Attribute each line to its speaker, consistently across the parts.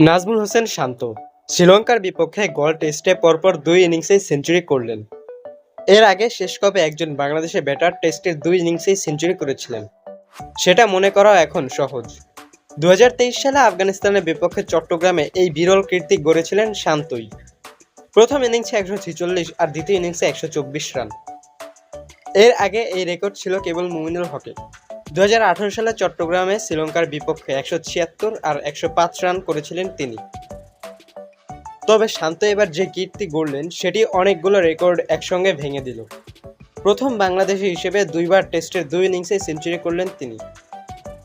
Speaker 1: নাজমুল হোসেন শান্ত শ্রীলঙ্কার বিপক্ষে গল টেস্টে পরপর ২ ইনিংসেই সেঞ্চুরি করলেন। এর আগে শেষ কবে একজন বাংলাদেশি ব্যাটার টেস্টের ২ ইনিংসেই সেঞ্চুরি করেছিলেন সেটা মনে করা এখন সহজ। ২০২৩ সালে আফগানিস্তানের বিপক্ষে চট্টগ্রামে এই বিরল কীর্তি গড়েছিলেন শান্তই। প্রথম ইনিংসে ১৪৬ আর দ্বিতীয় ইনিংসে ১২৪ রান। এর আগে এই রেকর্ড ছিল কেবল মুমিনুল হকের। ২০১৮ সালে চট্টগ্রামে শ্রীলঙ্কার বিপক্ষে ১৭৬ আর ১০৫ রান করেছিলেন তিনি। তবে শান্ত এবার যে কীর্তি গড়লেন সেটি অনেকগুলো রেকর্ড একসঙ্গে ভেঙে দিল। প্রথম বাংলাদেশি হিসেবে ২ বার টেস্টের ২ ইনিংসে সেঞ্চুরি করলেন তিনি।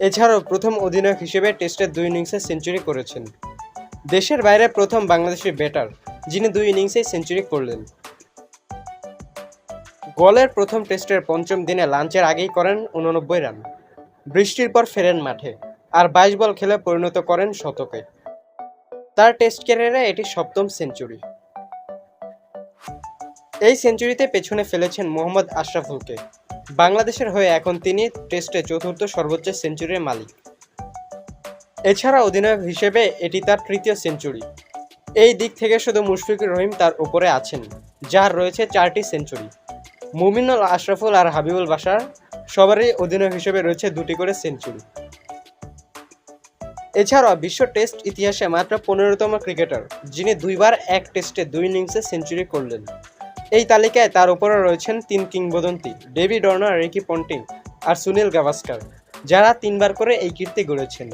Speaker 1: এছাড়াও প্রথম অধিনায়ক হিসেবে টেস্টের ২ ইনিংসে সেঞ্চুরি করেছেন। দেশের বাইরে প্রথম বাংলাদেশি ব্যাটার যিনি ২ ইনিংসেই সেঞ্চুরি করলেন। গলের প্রথম টেস্টের পঞ্চম দিনে লাঞ্চের আগেই করেন ৮৯ রান। বৃষ্টির পর ফেরেন মাঠে আর ২২ বল খেলে পরিণত করেন শতকে। তার টেস্ট ক্যারিয়ারে এটি সপ্তম সেঞ্চুরি। এই সেঞ্চুরিতে পেছনে ফেলেছেন মোহাম্মদ আশরাফুলকে। বাংলাদেশের হয়ে এখন তিনি টেস্টে চতুর্থ সর্বোচ্চ সেঞ্চুরির মালিক। এছাড়া অধিনায়ক হিসেবে এটি তার তৃতীয় সেঞ্চুরি। এই দিক থেকে শুধু মুশফিকুর রহিম তার উপরে আছেন, যার রয়েছে ৪টি সেঞ্চুরি। মুমিনুল, আশরাফুল আর হাবিবুল বাশার সবারই অধিনায়ক হিসেবে রয়েছে ২টি করে সেঞ্চুরি। এছাড়াও বিশ্ব টেস্ট ইতিহাসে মাত্র ১৫তম ক্রিকেটার যিনি ২ বার এক টেস্টে ২ ইনিংসে সেঞ্চুরি করলেন। এই তালিকায় তার উপরে রয়েছেন ৩ কিংবদন্তি ডেভিড ওয়ার্নার, রিকি পন্টিং আর সুনীল গাভাস্কার, যারা ৩ বার করে এই কীর্তি গড়েছেন।